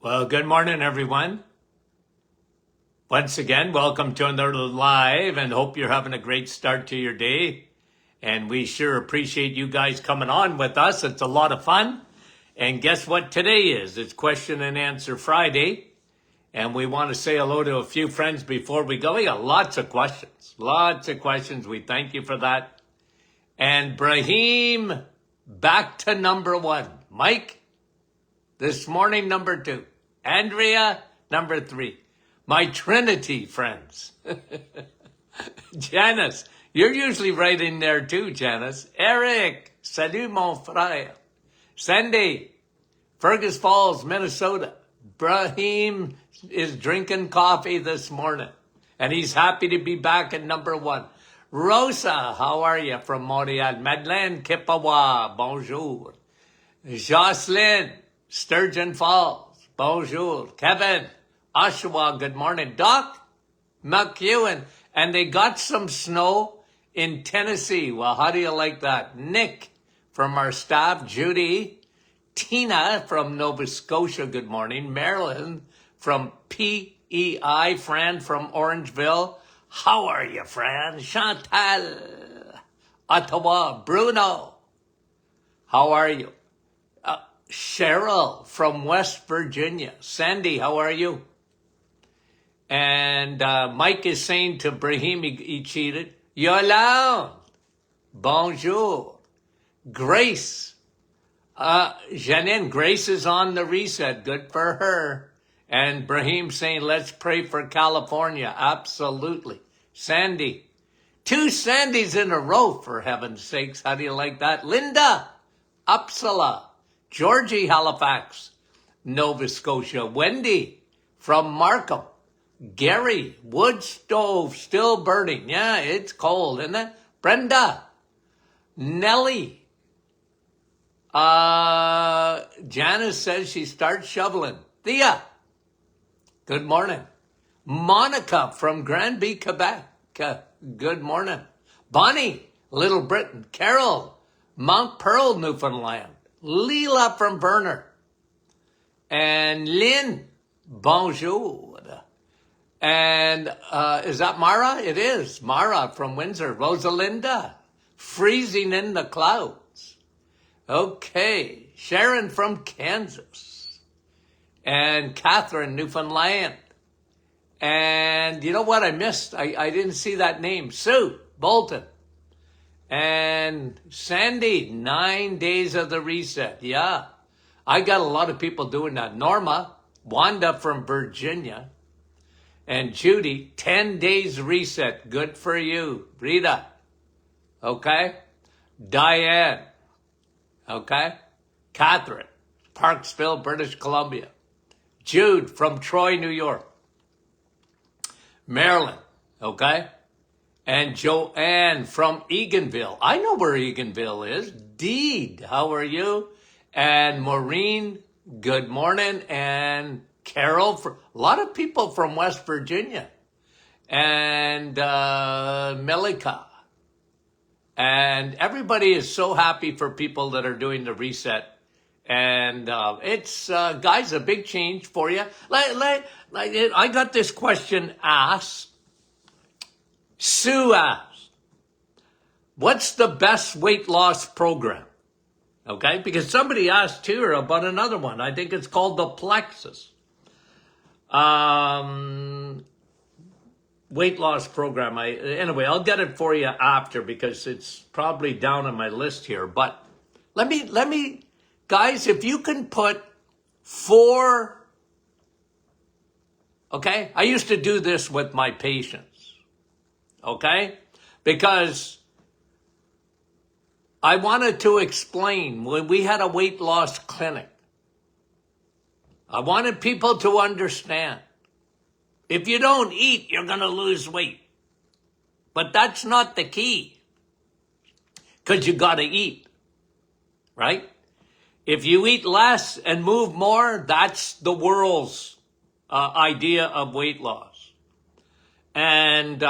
Well, good morning, everyone. Once again, welcome to another live and hope you're having a great start to your day. And we sure appreciate you guys coming on with us. It's a lot of fun. And guess what today is? It's Question and Answer Friday. And we want to say hello to a few friends before we go. We got lots of questions. Lots of questions. We thank you for that. And Brahim, back to number one. Mike, this morning, number two. Andrea, number three. My Trinity friends. Janice, you're usually right in there too, Janice. Eric, salut mon frère. Sandy, Fergus Falls, Minnesota. Brahim is drinking coffee this morning. And he's happy to be back at number one. Rosa, how are you from Montreal? Madeleine Kipawa, bonjour. Jocelyn, Sturgeon Falls. Bonjour. Kevin, Oshawa, good morning. Doc, McEwen, and they got some snow in Tennessee. Well, how do you like that? Nick from our staff, Judy, Tina from Nova Scotia, good morning. Marilyn from PEI, Fran from Orangeville. How are you, Fran? Chantal, Ottawa, Bruno, how are you? Cheryl from West Virginia. Sandy, how are you? And Mike is saying to Brahim, he cheated. Yolande, bonjour. Grace, Janine, Grace is on the reset. Good for her. And Brahim saying, let's pray for California. Absolutely. Sandy, two Sandys in a row, for heaven's sakes. How do you like that? Linda, Uppsala. Georgie, Halifax, Nova Scotia. Wendy from Markham. Gary, wood stove still burning. Yeah, it's cold, isn't it? Brenda, Nellie. Janice says she starts shoveling. Thea, good morning. Monica from Granby, Quebec. Good morning. Bonnie, Little Britain. Carol, Mount Pearl, Newfoundland. Leela from Burner. And Lynn, bonjour. And is that Mara? It is. Mara from Windsor. Rosalinda, freezing in the clouds. Okay. Sharon from Kansas. And Catherine, Newfoundland. And you know what I missed? I didn't see that name. Sue, Bolton. And Sandy, 9 days of the reset. Yeah, I got a lot of people doing that. Norma, Wanda from Virginia, and Judy, 10 days reset. Good for you. Rita, okay. Diane, okay. Catherine, Parksville, British Columbia. Jude from Troy, New York. Maryland, okay. And Joanne from Eganville. I know where Eganville is. Deed, how are you? And Maureen, good morning. And Carol, a lot of people from West Virginia. And Melika. And everybody is so happy for people that are doing the reset. And it's, guys, a big change for you. I got this question asked. Sue asked, what's the best weight loss program? Okay, because somebody asked here about another one. I think it's called the Plexus. Weight loss program. Anyway, I'll get it for you after because it's probably down on my list here. But let me, guys, if you can put 4, okay? I used to do this with my patients. Okay? Because I wanted to explain when we had a weight loss clinic. I wanted people to understand. If you don't eat, you're going to lose weight. But that's not the key. Because you got to eat. Right? If you eat less and move more, that's the world's idea of weight loss. And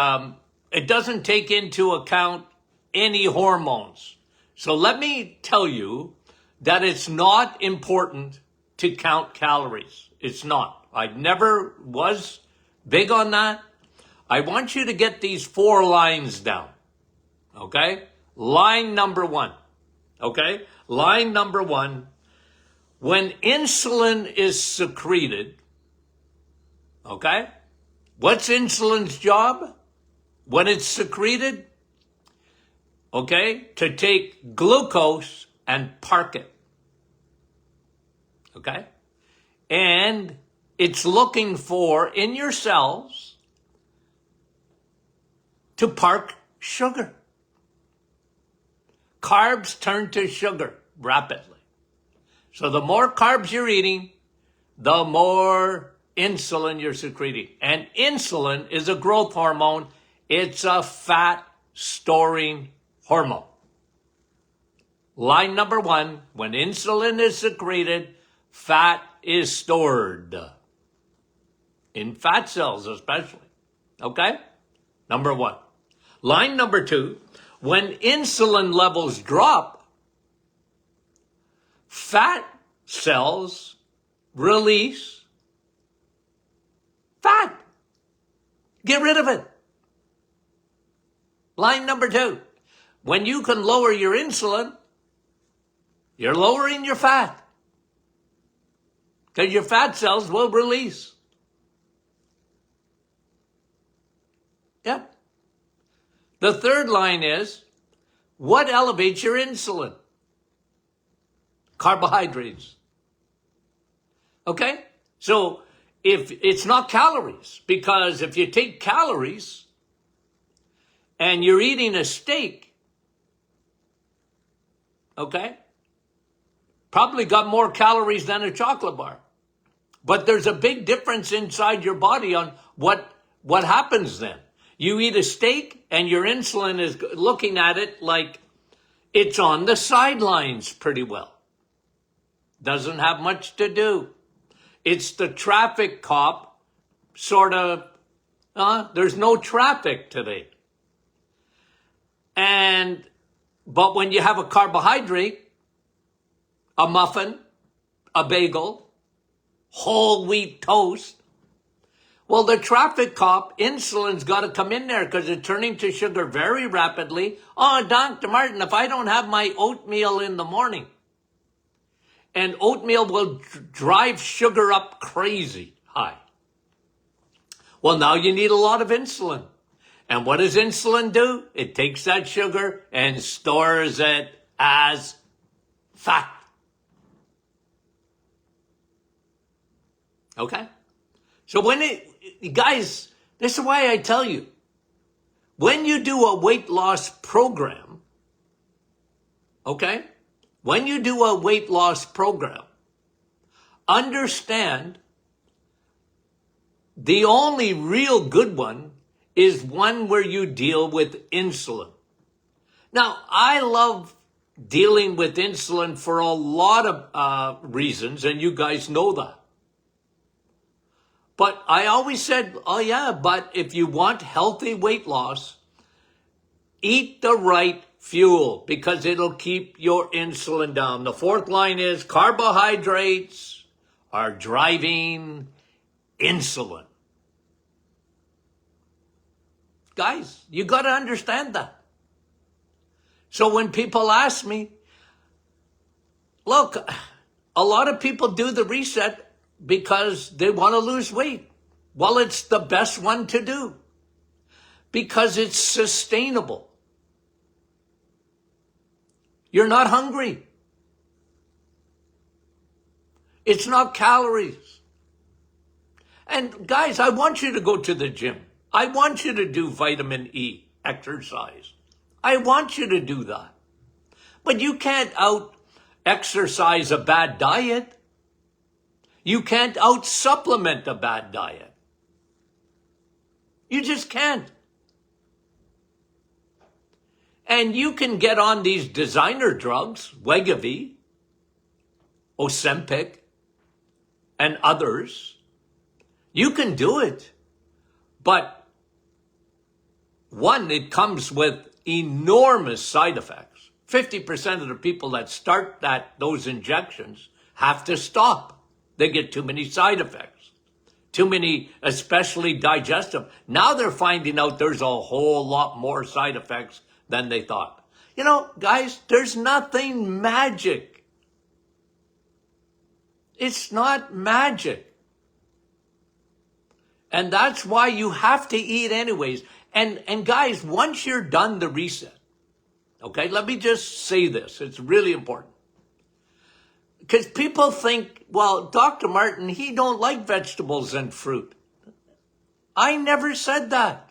it doesn't take into account any hormones. So let me tell you that it's not important to count calories. It's not. I never was big on that. I want you to get these 4 lines down. Okay? Line number 1. Okay? Line number 1. When insulin is secreted, okay? What's insulin's job? When it's secreted, okay? To take glucose and park it. Okay? And it's looking for, in your cells, to park sugar. Carbs turn to sugar rapidly. So the more carbs you're eating, the more insulin you're secreting. And insulin is a growth hormone. It's a fat storing hormone. Line number 1, when insulin is secreted, fat is stored. In fat cells especially. Okay? Number 1. Line number 2, when insulin levels drop, fat cells release fat. Get rid of it. Line number 2, when you can lower your insulin, you're lowering your fat. Because your fat cells will release. Yep. The third line is, what elevates your insulin? Carbohydrates. Okay? So, if it's not calories, because if you take calories and you're eating a steak, okay, probably got more calories than a chocolate bar. But there's a big difference inside your body on what happens then. You eat a steak and your insulin is looking at it like it's on the sidelines pretty well. Doesn't have much to do. It's the traffic cop sort of, there's no traffic today. But when you have a carbohydrate, a muffin, a bagel, whole wheat toast, well, the traffic cop, insulin's got to come in there because it's turning to sugar very rapidly. Oh, Dr. Martin, if I don't have my oatmeal in the morning, and oatmeal will drive sugar up crazy high. Well, now you need a lot of insulin. And what does insulin do? It takes that sugar and stores it as fat. Okay? So guys, this is why I tell you, when you do a weight loss program, okay? When you do a weight loss program, understand the only real good one is one where you deal with insulin. Now, I love dealing with insulin for a lot of reasons, and you guys know that. But I always said, but if you want healthy weight loss, eat the right fuel because it'll keep your insulin down. The fourth line is carbohydrates are driving insulin. Guys, you got to understand that. So when people ask me, look, a lot of people do the reset because they want to lose weight. Well, it's the best one to do because it's sustainable. You're not hungry. It's not calories. And guys, I want you to go to the gym. I want you to do vitamin E exercise. I want you to do that. But you can't out-exercise a bad diet. You can't out-supplement a bad diet. You just can't. And you can get on these designer drugs, Wegovy, Ozempic, and others. You can do it. But one, it comes with enormous side effects. 50% of the people that start those injections have to stop. They get too many side effects, too many, especially digestive. Now they're finding out there's a whole lot more side effects than they thought. You know, guys, there's nothing magic. It's not magic. And that's why you have to eat anyways. And guys, once you're done the reset, okay, let me just say this. It's really important. Because people think, well, Dr. Martin, he don't like vegetables and fruit. I never said that.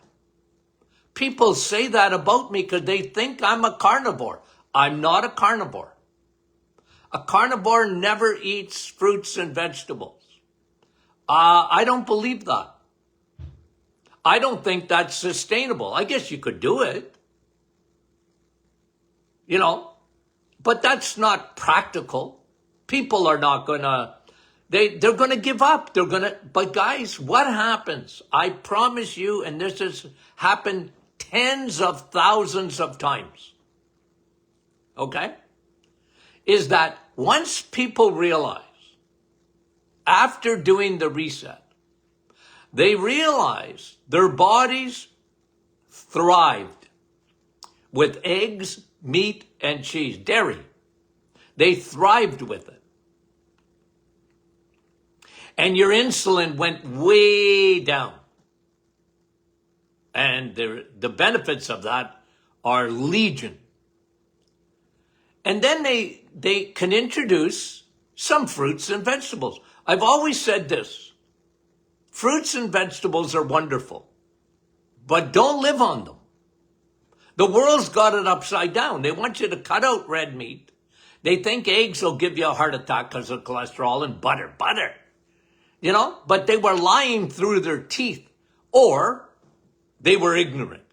People say that about me because they think I'm a carnivore. I'm not a carnivore. A carnivore never eats fruits and vegetables. I don't believe that. I don't think that's sustainable. I guess you could do it, you know, but that's not practical. People are not gonna, they're gonna give up. But guys, what happens? I promise you, and this has happened tens of thousands of times, okay, is that once people realize, after doing the reset, they realize their bodies thrived with eggs, meat, and cheese, dairy. They thrived with it. And your insulin went way down. And the benefits of that are legion. And then they can introduce some fruits and vegetables. I've always said this. Fruits and vegetables are wonderful, but don't live on them. The world's got it upside down. They want you to cut out red meat. They think eggs will give you a heart attack because of cholesterol, and butter, you know, but they were lying through their teeth, or they were ignorant.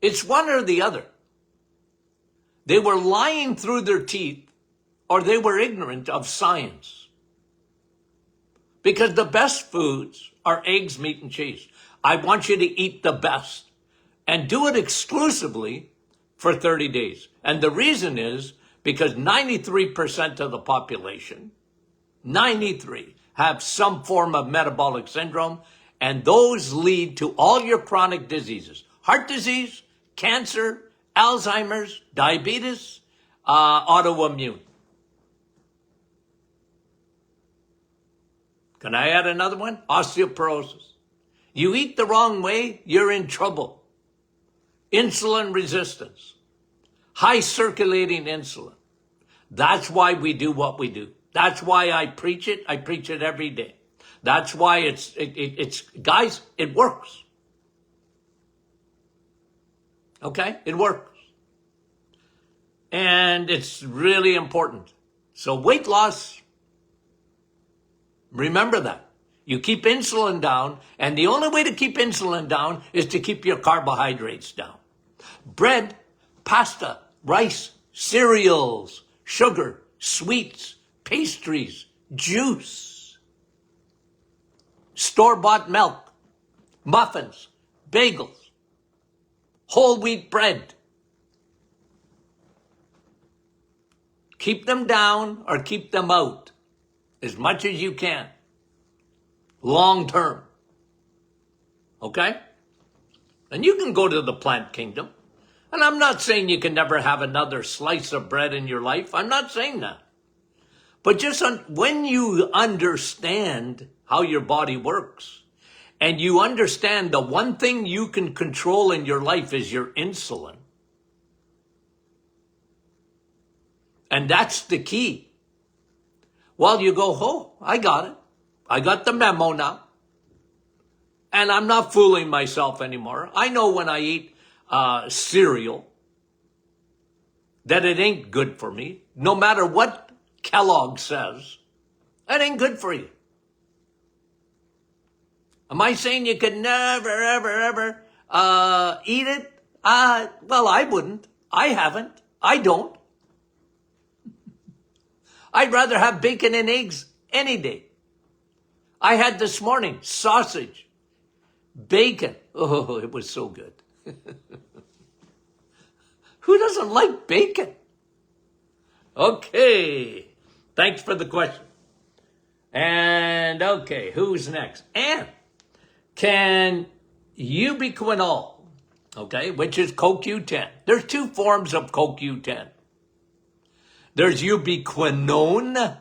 It's one or the other. They were lying through their teeth, or they were ignorant of science. Because the best foods are eggs, meat, and cheese. I want you to eat the best and do it exclusively for 30 days. And the reason is because 93% of the population, 93, have some form of metabolic syndrome, and those lead to all your chronic diseases: heart disease, cancer, Alzheimer's, diabetes, autoimmune. Can I add another one? Osteoporosis. You eat the wrong way, you're in trouble. Insulin resistance. High circulating insulin. That's why we do what we do. That's why I preach it. I preach it every day. That's why it's guys, it works. Okay? It works. And it's really important. So weight loss, remember that. You keep insulin down, and the only way to keep insulin down is to keep your carbohydrates down. Bread, pasta, rice, cereals, sugar, sweets, pastries, juice, store-bought milk, muffins, bagels, whole wheat bread. Keep them down or keep them out as much as you can, long term. Okay? And you can go to the plant kingdom. And I'm not saying you can never have another slice of bread in your life. I'm not saying that. But just when you understand how your body works, and you understand the one thing you can control in your life is your insulin. And that's the key. Well, you go, oh, I got it. I got the memo now. And I'm not fooling myself anymore. I know when I eat cereal that it ain't good for me. No matter what Kellogg says, that ain't good for you. Am I saying you could never, ever, ever eat it? Well, I wouldn't. I haven't. I don't. I'd rather have bacon and eggs any day. I had this morning sausage, bacon. Oh, it was so good. Who doesn't like bacon? Okay. Thanks for the question. And okay, who's next? Anne. Can ubiquinol, okay, which is CoQ10. There's two forms of CoQ10. There's ubiquinone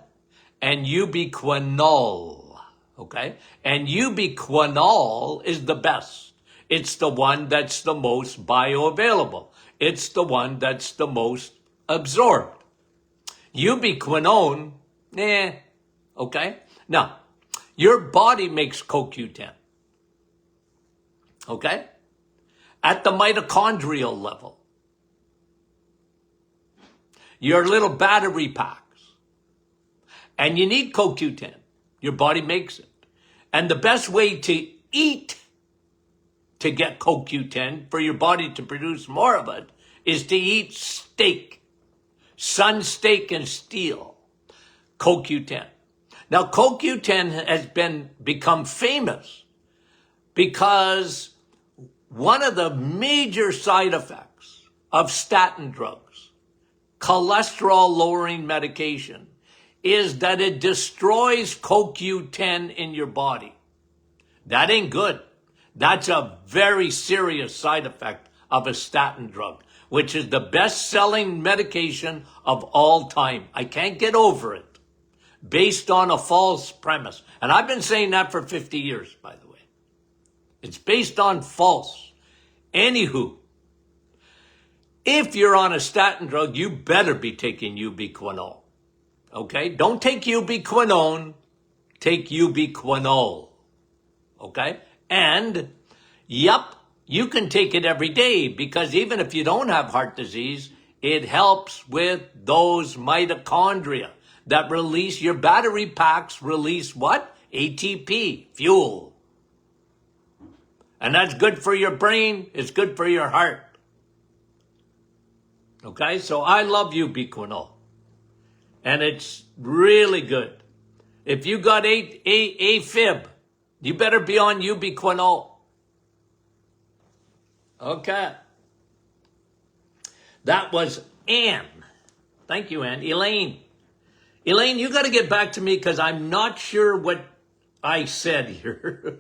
and ubiquinol, okay? And ubiquinol is the best. It's the one that's the most bioavailable. It's the one that's the most absorbed. Ubiquinone, okay? Now, your body makes CoQ10, okay? At the mitochondrial level. Your little battery packs. And you need CoQ10. Your body makes it. And the best way to eat to get CoQ10 for your body to produce more of it is to eat steak. Sun steak and steel. CoQ10. Now, CoQ10 has become famous because one of the major side effects of statin drugs, cholesterol-lowering medication, is that it destroys CoQ10 in your body. That ain't good. That's a very serious side effect of a statin drug, which is the best-selling medication of all time. I can't get over it, based on a false premise. And I've been saying that for 50 years, by the way. It's based on false. Anywho, if you're on a statin drug, you better be taking ubiquinol. Okay? Don't take ubiquinone, take ubiquinol. Okay? And, yep, you can take it every day because even if you don't have heart disease, it helps with those mitochondria that release, your battery packs release what? ATP, fuel. And that's good for your brain. It's good for your heart. Okay? So I love ubiquinol. And it's really good. If you got AFib, you better be on ubiquinol. Okay. That was Anne. Thank you, Anne. Elaine. Elaine, you got to get back to me because I'm not sure what I said here.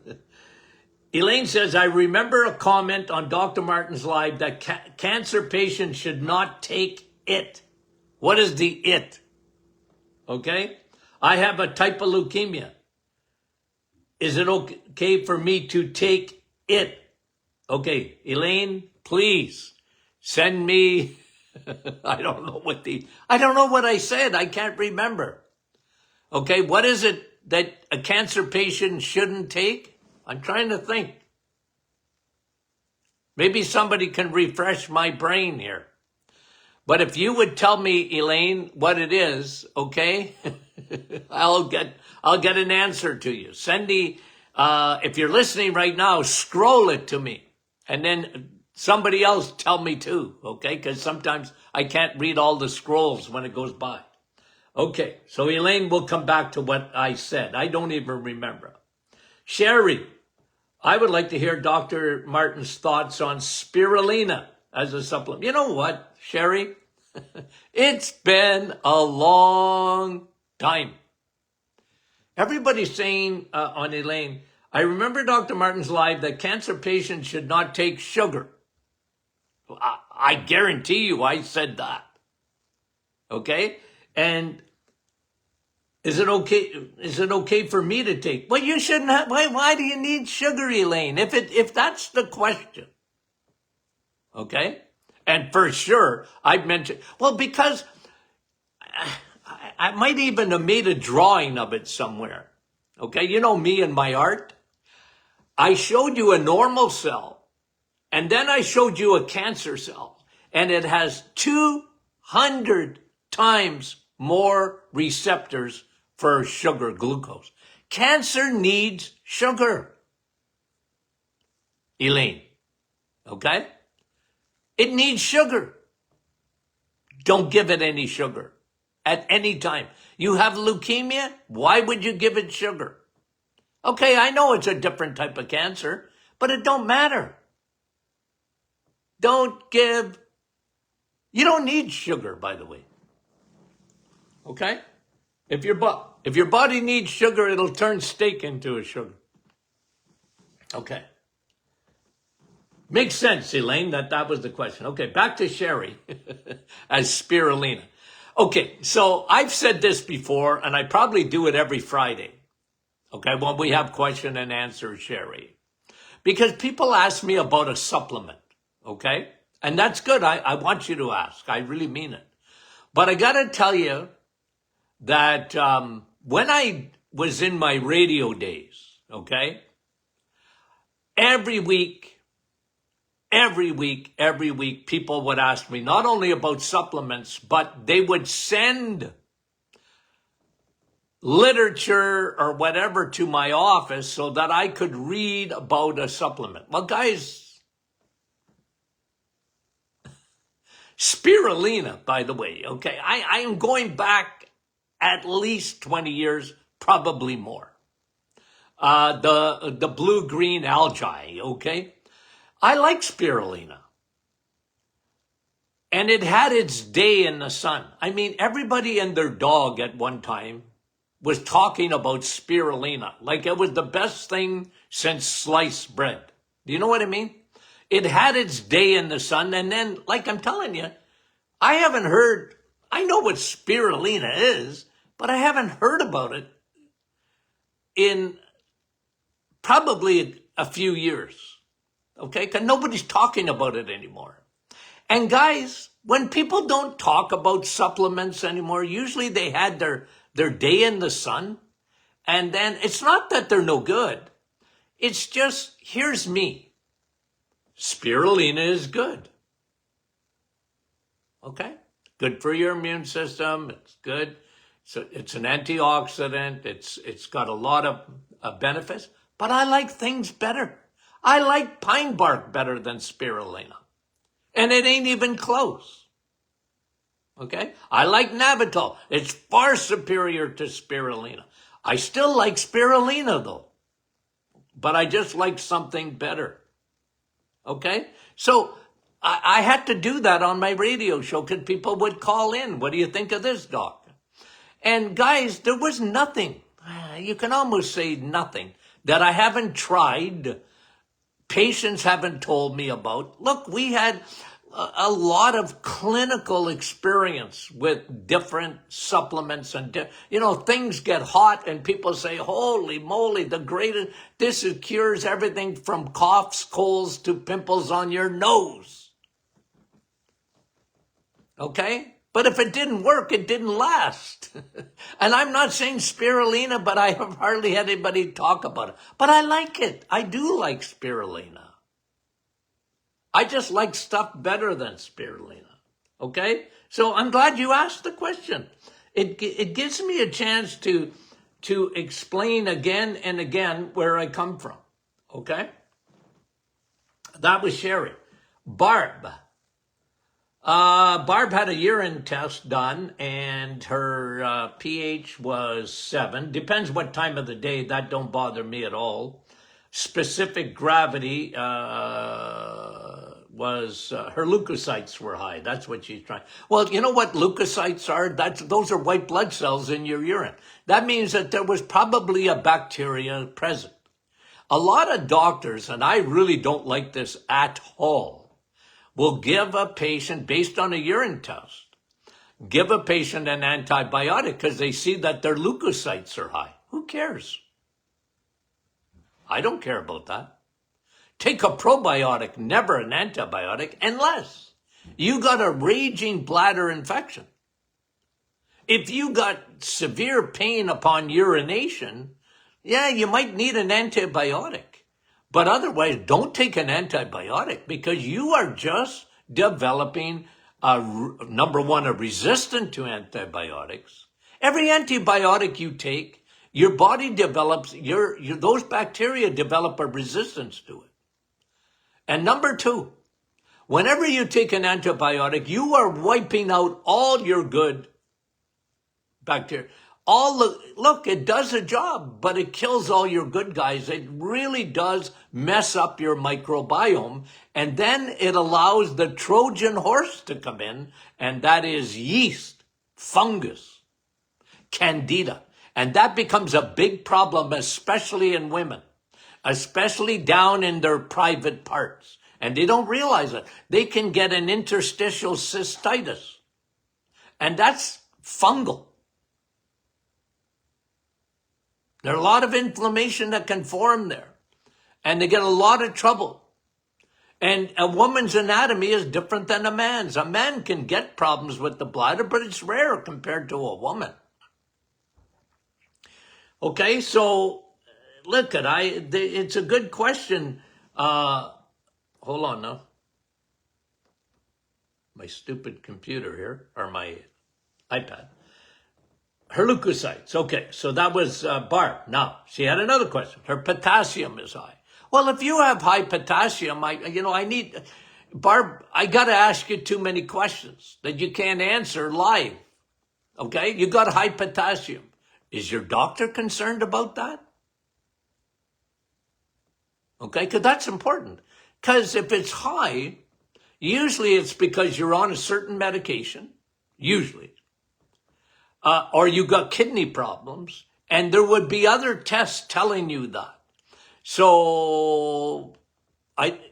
Elaine says, I remember a comment on Dr. Martin's live that cancer patients should not take it. What is the it? Okay? I have a type of leukemia. Is it okay for me to take it? Okay, Elaine, please send me, I don't know what I said. I can't remember. Okay, what is it that a cancer patient shouldn't take? I'm trying to think. Maybe somebody can refresh my brain here. But if you would tell me, Elaine, what it is, okay, I'll get an answer to you. Cindy, if you're listening right now, scroll it to me. And then somebody else tell me too, okay? Because sometimes I can't read all the scrolls when it goes by. Okay, so Elaine will come back to what I said. I don't even remember. Sherry, I would like to hear Dr. Martin's thoughts on spirulina as a supplement. You know what, Sherry? It's been a long time. Everybody's saying on Elaine, I remember Dr. Martin's live that cancer patients should not take sugar. I guarantee you I said that. Okay? And is it okay for me to take? Well, you shouldn't have. Why do you need sugar, Elaine? If that's the question. Okay? And for sure, I've mentioned, well, because I might even have made a drawing of it somewhere. Okay? You know me and my art. I showed you a normal cell, and then I showed you a cancer cell, and it has 200 times more receptors for sugar, glucose. Cancer needs sugar, Elaine. Okay? It needs sugar. Don't give it any sugar at any time. You have leukemia? Why would you give it sugar? Okay, I know it's a different type of cancer, but it don't matter. You don't need sugar, by the way. Okay? If your body needs sugar, it'll turn steak into a sugar. Okay. Makes sense, Elaine, that was the question. Okay, back to Sherry as spirulina. Okay, so I've said this before, and I probably do it every Friday. Okay, when we have question and answer, Sherry. Because people ask me about a supplement. Okay? And that's good. I want you to ask. I really mean it. But I got to tell you that when I was in my radio days, okay, every week, people would ask me not only about supplements, but they would send literature or whatever to my office so that I could read about a supplement. Well, guys, spirulina, by the way, okay, I am going back at least 20 years, probably more. The blue-green algae, okay? I like spirulina. And it had its day in the sun. I mean, everybody and their dog at one time was talking about spirulina like it was the best thing since sliced bread. Do you know what I mean? It had its day in the sun, and then, like I'm telling you, I haven't heard, I know what spirulina is, but I haven't heard about it in probably a few years, okay? Because nobody's talking about it anymore. And guys, when people don't talk about supplements anymore, usually they had their day in the sun, and then it's not that they're no good. It's just, here's me. Spirulina is good. Okay? Good for your immune system. It's good. So it's an antioxidant. It's got a lot of benefits. But I like things better. I like pine bark better than spirulina. And it ain't even close. Okay? I like Navitol. It's far superior to spirulina. I still like spirulina though. But I just like something better. Okay? So I had to do that on my radio show because people would call in. What do you think of this, doc? And guys, there was nothing. You can almost say nothing that I haven't tried. Patients haven't told me about. Look, we had a lot of clinical experience with different supplements and, things get hot and people say, holy moly, the greatest, this cures everything from coughs, colds to pimples on your nose. Okay? But if it didn't work, it didn't last. And I'm not saying spirulina, but I have hardly had anybody talk about it. But I like it. I do like spirulina. I just like stuff better than spirulina. Okay? So I'm glad you asked the question. It gives me a chance to explain again and again where I come from. Okay? That was Sherry. Barb. Barb had a urine test done and her pH was 7. Depends what time of the day. That don't bother me at all. Specific gravity was her leukocytes were high. That's what she's trying. Well, you know what leukocytes are? Those are white blood cells in your urine. That means that there was probably a bacteria present. A lot of doctors, and I really don't like this at all, will give a patient, based on a urine test, give a patient an antibiotic because they see that their leukocytes are high. Who cares? I don't care about that. Take a probiotic, never an antibiotic, unless you got a raging bladder infection. If you got severe pain upon urination, yeah, you might need an antibiotic. But otherwise, don't take an antibiotic because you are just developing, number one, a resistance to antibiotics. Every antibiotic you take, your body develops, those bacteria develop a resistance to it. And number two, whenever you take an antibiotic, you are wiping out all your good bacteria. Look, it does a job, but it kills all your good guys. It really does mess up your microbiome. And then it allows the Trojan horse to come in, and that is yeast, fungus. candida. And that becomes a big problem, especially in women, especially down in their private parts. And they don't realize it. They can get an interstitial cystitis. And that's fungal. There's a lot of inflammation that can form there. And they get a lot of trouble. And a woman's anatomy is different than a man's. A man can get problems with the bladder, but it's rare compared to a woman. Okay, so look, it's a good question. Hold on now. My stupid computer here, or my iPad. Her leukocytes. Okay, so that was Barb. Now, she had another question. Her potassium is high. Well, if you have high potassium, Barb, I got to ask you too many questions that you can't answer live. Okay, you got high potassium. Is your doctor concerned about that? Okay, because that's important. Because if it's high, usually it's because you're on a certain medication, usually, or you got kidney problems, and there would be other tests telling you that. So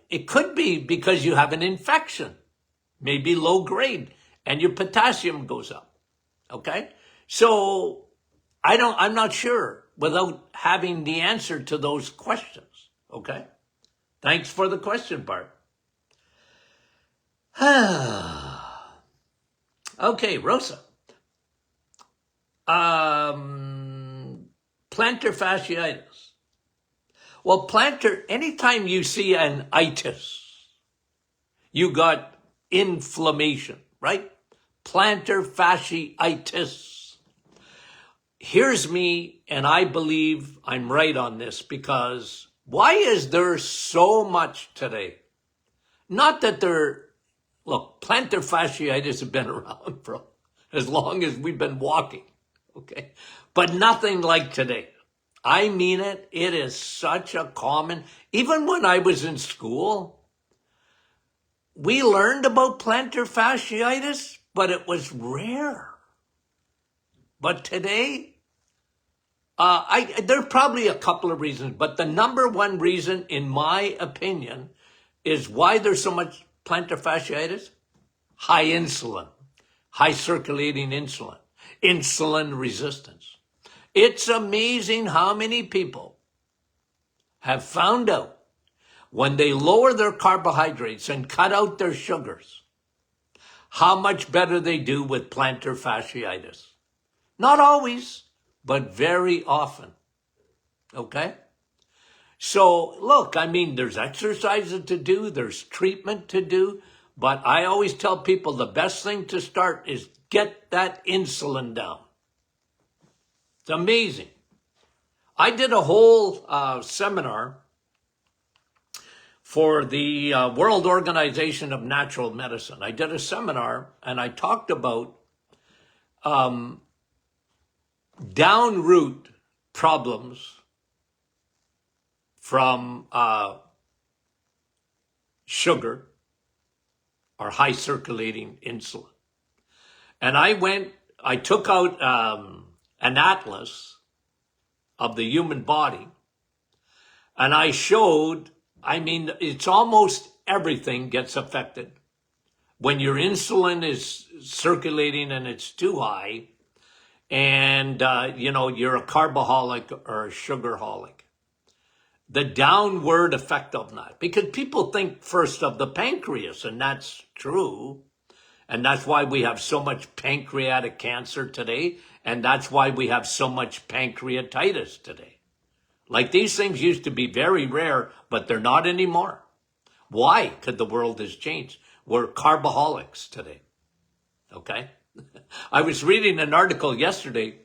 it could be because you have an infection, maybe low grade, and your potassium goes up. Okay, so I'm not sure without having the answer to those questions. Okay, thanks for the question, Bart. Okay, Rosa. Plantar fasciitis. Well, anytime you see an itis, you got inflammation, right? Plantar fasciitis. Here's me, and I believe I'm right on this, because why is there so much today? Not that look, plantar fasciitis has been around for as long as we've been walking, okay? But nothing like today. I mean it. It is such a common, even when I was in school, we learned about plantar fasciitis, but it was rare. But today, there are probably a couple of reasons, but the number one reason, in my opinion, is why there's so much plantar fasciitis. High insulin, high circulating insulin, insulin resistance. It's amazing how many people have found out when they lower their carbohydrates and cut out their sugars, how much better they do with plantar fasciitis. Not always, but very often. Okay? So, look, I mean, there's exercises to do, there's treatment to do, but I always tell people the best thing to start is get that insulin down. It's amazing. I did a whole seminar for the World Organization of Natural Medicine. I did a seminar and I talked about down root problems from sugar or high circulating insulin. And I took out an atlas of the human body, and I showed, I mean, it's almost everything gets affected. When your insulin is circulating and it's too high, and, you're a carboholic or a sugarholic, the downward effect of that. Because people think first of the pancreas, and that's true. And that's why we have so much pancreatic cancer today. And that's why we have so much pancreatitis today. Like, these things used to be very rare, but they're not anymore. Why? Because the world has changed. We're carboholics today. Okay? I was reading an article yesterday,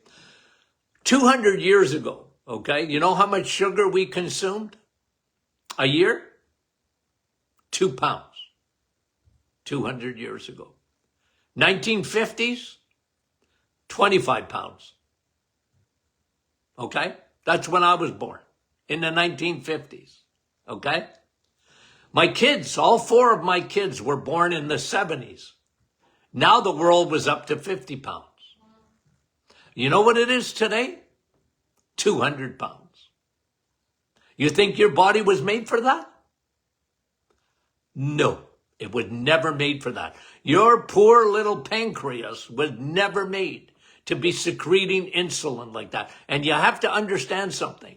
200 years ago. Okay? You know how much sugar we consumed a year? 2 pounds. 200 years ago. 1950s, 25 pounds. Okay? That's when I was born, in the 1950s. Okay? My kids, all 4 of my kids were born in the 70s. Now the world was up to 50 pounds. You know what it is today? 200 pounds. You think your body was made for that? No, it was never made for that. Your poor little pancreas was never made to be secreting insulin like that. And you have to understand something.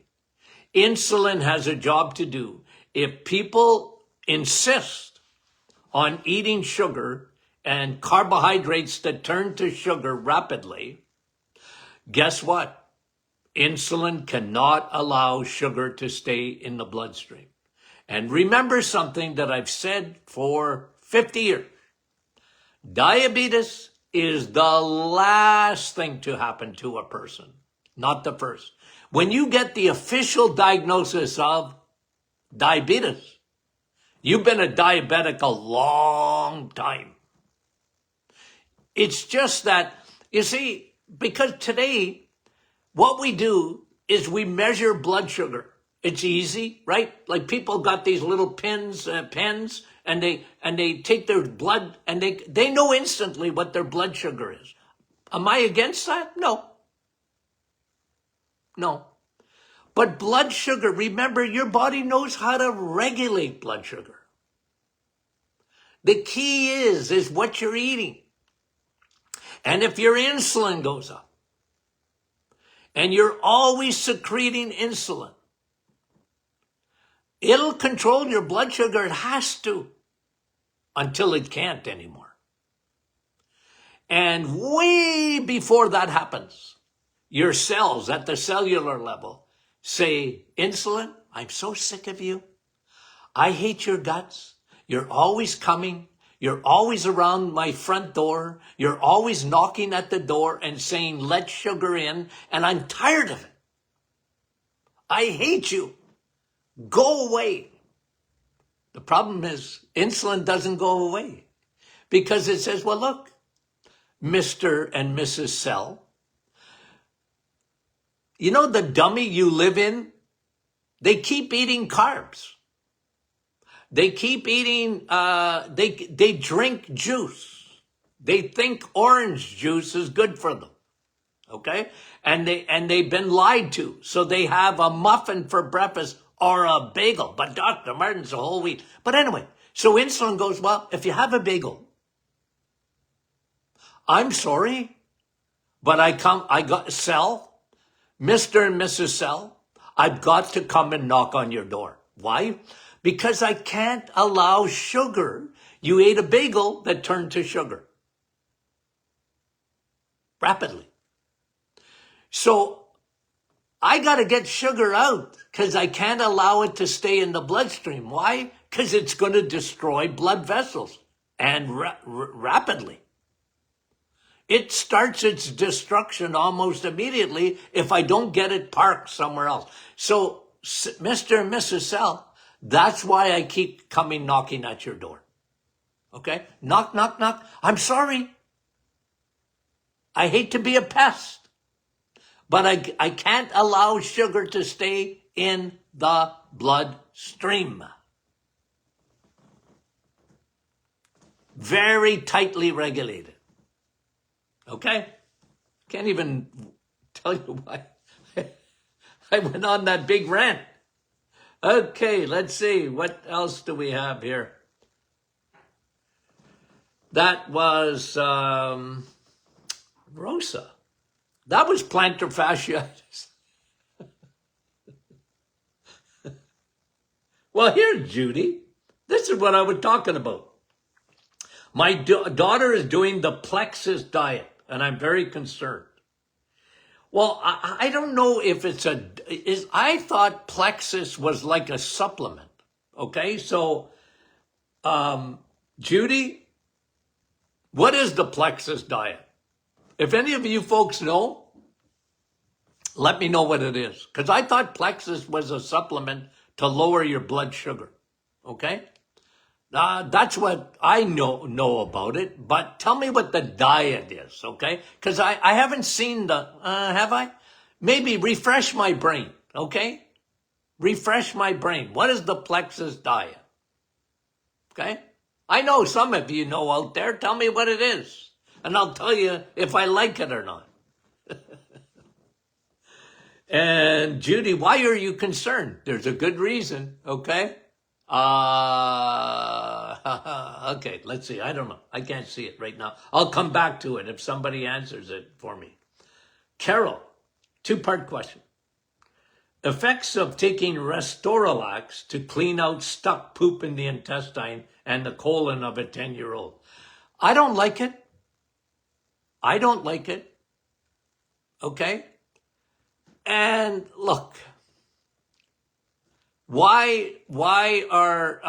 Insulin has a job to do. If people insist on eating sugar and carbohydrates that turn to sugar rapidly, guess what? Insulin cannot allow sugar to stay in the bloodstream. And remember something that I've said for 50 years. Diabetes is the last thing to happen to a person, not the first. When you get the official diagnosis of diabetes, you've been a diabetic a long time. It's just that, you see, because today, what we do is we measure blood sugar. It's easy, right? Like people got these little pens, and they take their blood and they know instantly what their blood sugar is. Am I against that? No. But blood sugar, remember, your body knows how to regulate blood sugar. The key is what you're eating. And if your insulin goes up, and you're always secreting insulin, it'll control your blood sugar. It has to, until it can't anymore. And way before that happens, your cells at the cellular level say, insulin, I'm so sick of you. I hate your guts. You're always coming. You're always around my front door. You're always knocking at the door and saying, let sugar in. And I'm tired of it. I hate you. Go away. The problem is insulin doesn't go away because it says, well, look, Mr. and Mrs. Cell, you know the dummy you live in? They keep eating carbs. They keep eating, they drink juice. They think orange juice is good for them. Okay? And they've been lied to. So they have a muffin for breakfast or a bagel. But Dr. Martin's a whole wheat. But anyway, so insulin goes, well, if you have a bagel, I'm sorry, but I got Cell, Mr. and Mrs. Cell, I've got to come and knock on your door. Why? Because I can't allow sugar. You ate a bagel that turned to sugar rapidly. So I got to get sugar out because I can't allow it to stay in the bloodstream. Why? Because it's going to destroy blood vessels and rapidly. It starts its destruction almost immediately if I don't get it parked somewhere else. So, Mr. and Mrs. Cell, that's why I keep coming knocking at your door. Okay? Knock, knock, knock. I'm sorry. I hate to be a pest, but I can't allow sugar to stay in the bloodstream. Very tightly regulated. Okay? Can't even tell you why I went on that big rant. Okay, let's see. What else do we have here? That was Rosa. That was plantar fasciitis. Well, here, Judy, this is what I was talking about. My daughter is doing the Plexus diet, and I'm very concerned. Well, I don't know if I thought Plexus was like a supplement. Okay, so, Judy, what is the Plexus diet? If any of you folks know, let me know what it is. Because I thought Plexus was a supplement to lower your blood sugar. Okay? That's what I know about it. But tell me what the diet is, okay? Because I haven't seen have I? Maybe refresh my brain, okay? Refresh my brain. What is the Plexus diet? Okay? I know some of you know out there. Tell me what it is. And I'll tell you if I like it or not. And Judy, why are you concerned? There's a good reason, okay? Okay, let's see. I don't know. I can't see it right now. I'll come back to it if somebody answers it for me. Carol, two-part question. Effects of taking Restoralax to clean out stuck poop in the intestine and the colon of a 10-year-old. I don't like it. I don't like it. Okay? And look, why are,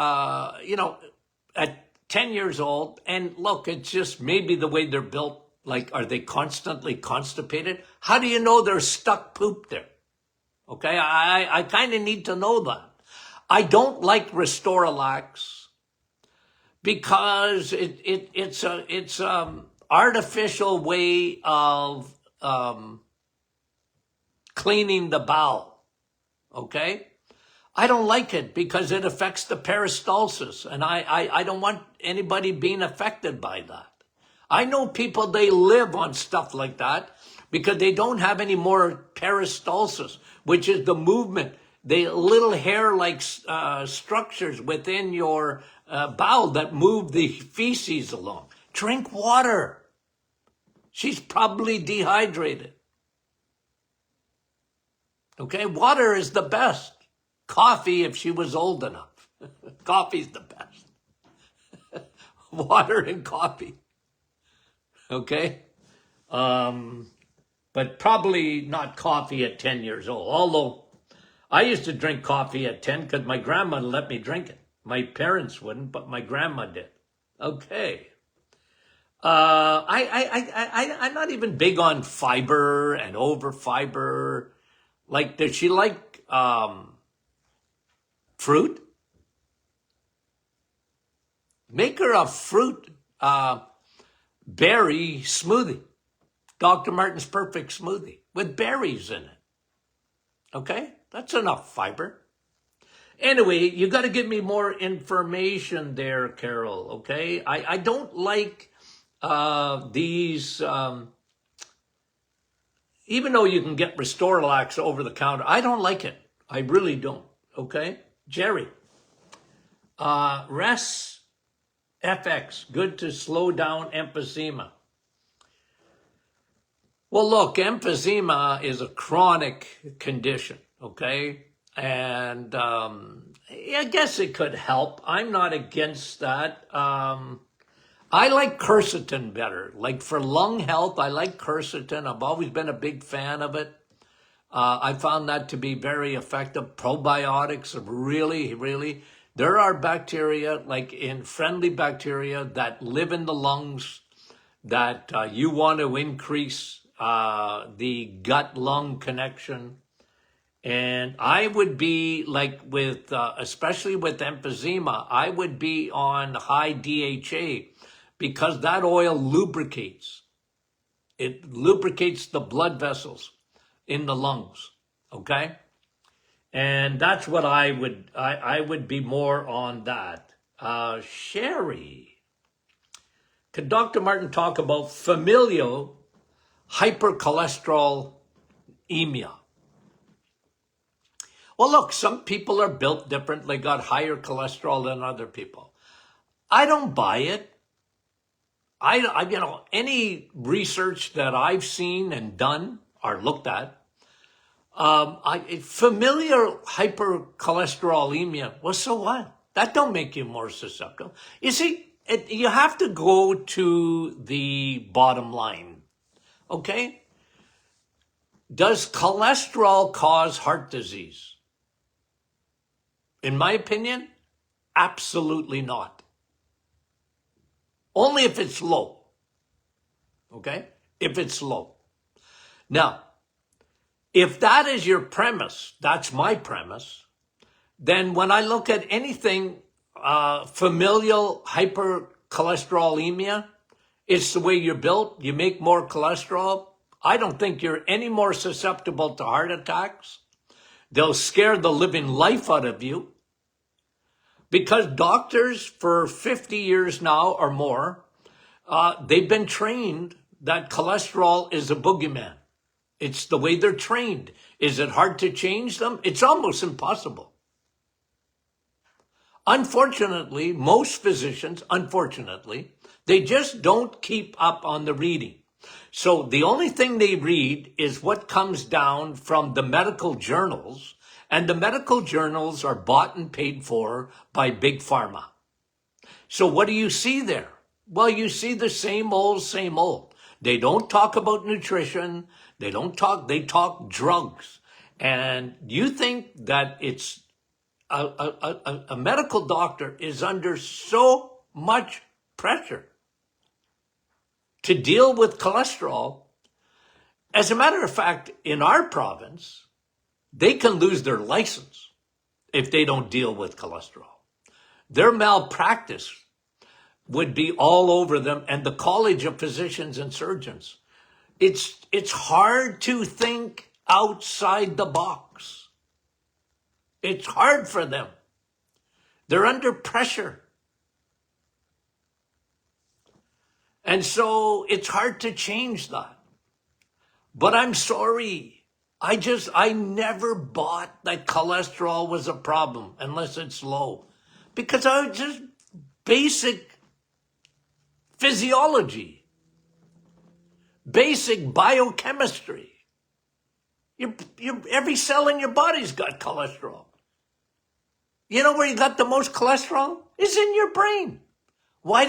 at 10 years old, and look, it's just maybe the way they're built, like, are they constantly constipated? How do you know there's stuck poop there? Okay, I kind of need to know that. I don't like Restoralax because it's artificial way of cleaning the bowel. Okay, I don't like it because it affects the peristalsis, and I don't want anybody being affected by that. I know people, they live on stuff like that because they don't have any more peristalsis, which is the movement, the little hair-like structures within your bowel that move the feces along. Drink water. She's probably dehydrated. Okay, water is the best. Coffee, if she was old enough. Coffee's the best. Water and coffee. Okay? But probably not coffee at 10 years old. Although I used to drink coffee at 10 because my grandma let me drink it. My parents wouldn't, but my grandma did. Okay. I'm not even big on fiber and over fiber. Like, does she like fruit? Make her a fruit berry smoothie. Dr. Martin's Perfect Smoothie with berries in it. Okay? That's enough fiber. Anyway, you got to give me more information there, Carol, okay? I don't like these, even though you can get Restoralax over the counter, I don't like it. I really don't, okay? Jerry, Res FX, good to slow down emphysema. Well, look, emphysema is a chronic condition, okay? And I guess it could help. I'm not against that. I like quercetin better. Like for lung health, I like quercetin. I've always been a big fan of it. I found that to be very effective. Probiotics are really, there are bacteria, like in friendly bacteria that live in the lungs that you want to increase the gut-lung connection. And I would be like with, especially with emphysema, I would be on high DHA because that oil lubricates. It lubricates the blood vessels in the lungs, okay? And that's what I would be more on that. Sherry, could Dr. Martin talk about familial hypercholesterolemia? Well, look, some people are built differently, got higher cholesterol than other people. I don't buy it. Any research that I've seen and done or looked at, familial hypercholesterolemia, well, so what? That don't make you more susceptible. You see, you have to go to the bottom line, okay? Does cholesterol cause heart disease? In my opinion, absolutely not. Only if it's low, okay? If it's low. Now, if that is your premise, that's my premise, then when I look at anything familial hypercholesterolemia, it's the way you're built, you make more cholesterol. I don't think you're any more susceptible to heart attacks. They'll scare the living life out of you because doctors for 50 years now or more, they've been trained that cholesterol is a boogeyman. It's the way they're trained. Is it hard to change them? It's almost impossible. Unfortunately, most physicians, they just don't keep up on the reading. So the only thing they read is what comes down from the medical journals, and the medical journals are bought and paid for by Big Pharma. So what do you see there? Well, you see the same old, same old. They don't talk about nutrition. They talk drugs. And you think that it's a medical doctor is under so much pressure to deal with cholesterol. As a matter of fact, in our province, they can lose their license if they don't deal with cholesterol. Their malpractice would be all over them, and the College of Physicians and Surgeons. It's hard to think outside the box. It's hard for them. They're under pressure. And so it's hard to change that. But I'm sorry. I never bought that cholesterol was a problem unless it's low. Because I was just basic physiology, basic biochemistry. Every cell in your body's got cholesterol. You know where you got the most cholesterol? It's in your brain. When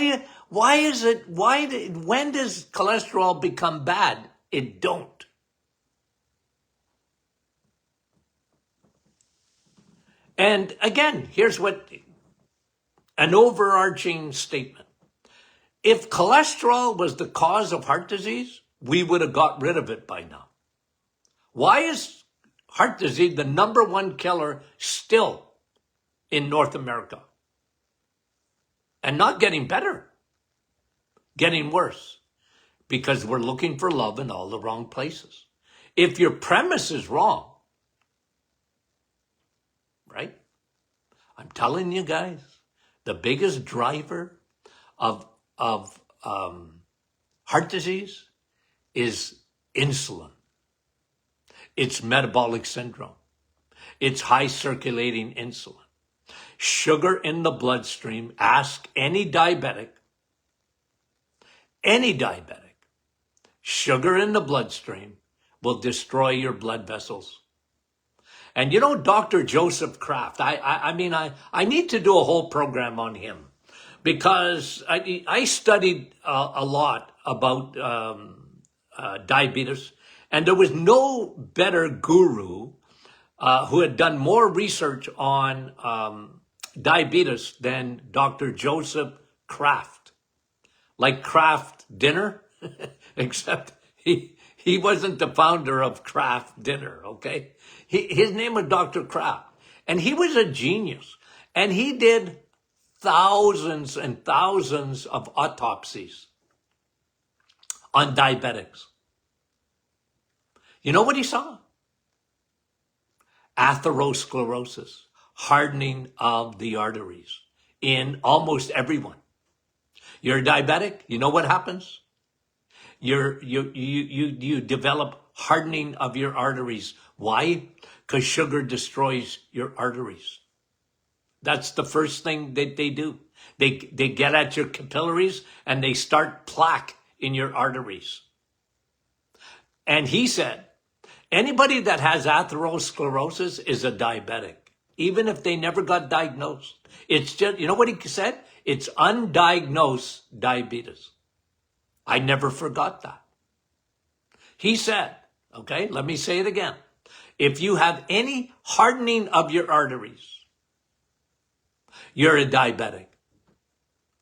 does cholesterol become bad? It don't. And again, here's what an overarching statement. If cholesterol was the cause of heart disease, we would have got rid of it by now. Why is heart disease the number one killer still in North America? And not getting better, getting worse, because we're looking for love in all the wrong places. If your premise is wrong, right? I'm telling you guys, the biggest driver of heart disease is insulin. It's metabolic syndrome. It's high circulating insulin. Sugar in the bloodstream. Ask any diabetic. Sugar in the bloodstream will destroy your blood vessels. And you know, Dr. Joseph Kraft, I need to do a whole program on him, because I studied a lot about diabetes, and there was no better guru who had done more research on diabetes than Dr. Joseph Kraft. Like Kraft Dinner, except he wasn't the founder of Kraft Dinner, okay? His name was Dr. Kraft, and he was a genius. And he did thousands and thousands of autopsies on diabetics. You know what he saw? Atherosclerosis, hardening of the arteries in almost everyone. You're a diabetic, you know what happens? You develop hardening of your arteries. Why? Because sugar destroys your arteries. That's the first thing that they do. They get at your capillaries and they start plaque in your arteries. And he said, anybody that has atherosclerosis is a diabetic, even if they never got diagnosed. It's just, you know what he said? It's undiagnosed diabetes. I never forgot that. He said, okay, let me say it again. If you have any hardening of your arteries, you're a diabetic.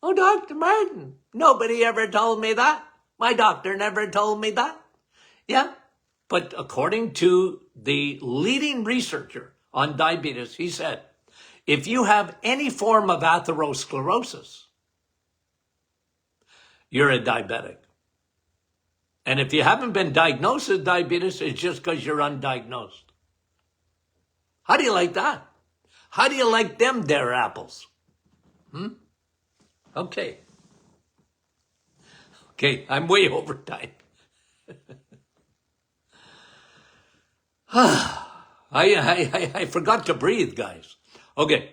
Oh, Dr. Martin, nobody ever told me that. My doctor never told me that. Yeah, but according to the leading researcher on diabetes, he said, if you have any form of atherosclerosis, you're a diabetic. And if you haven't been diagnosed with diabetes, it's just because you're undiagnosed. How do you like that? How do you like them there apples? Okay, I'm way over time. I forgot to breathe, guys. Okay.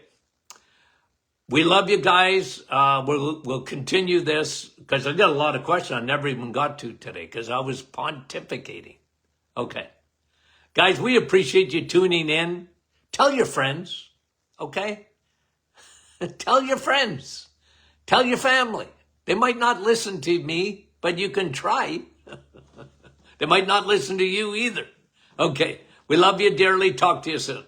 We love you guys. We'll continue this because I got a lot of questions I never even got to today because I was pontificating. Okay. Guys, we appreciate you tuning in. Tell your friends, okay? Tell your friends. Tell your family. They might not listen to me, but you can try. They might not listen to you either. Okay. We love you dearly. Talk to you soon.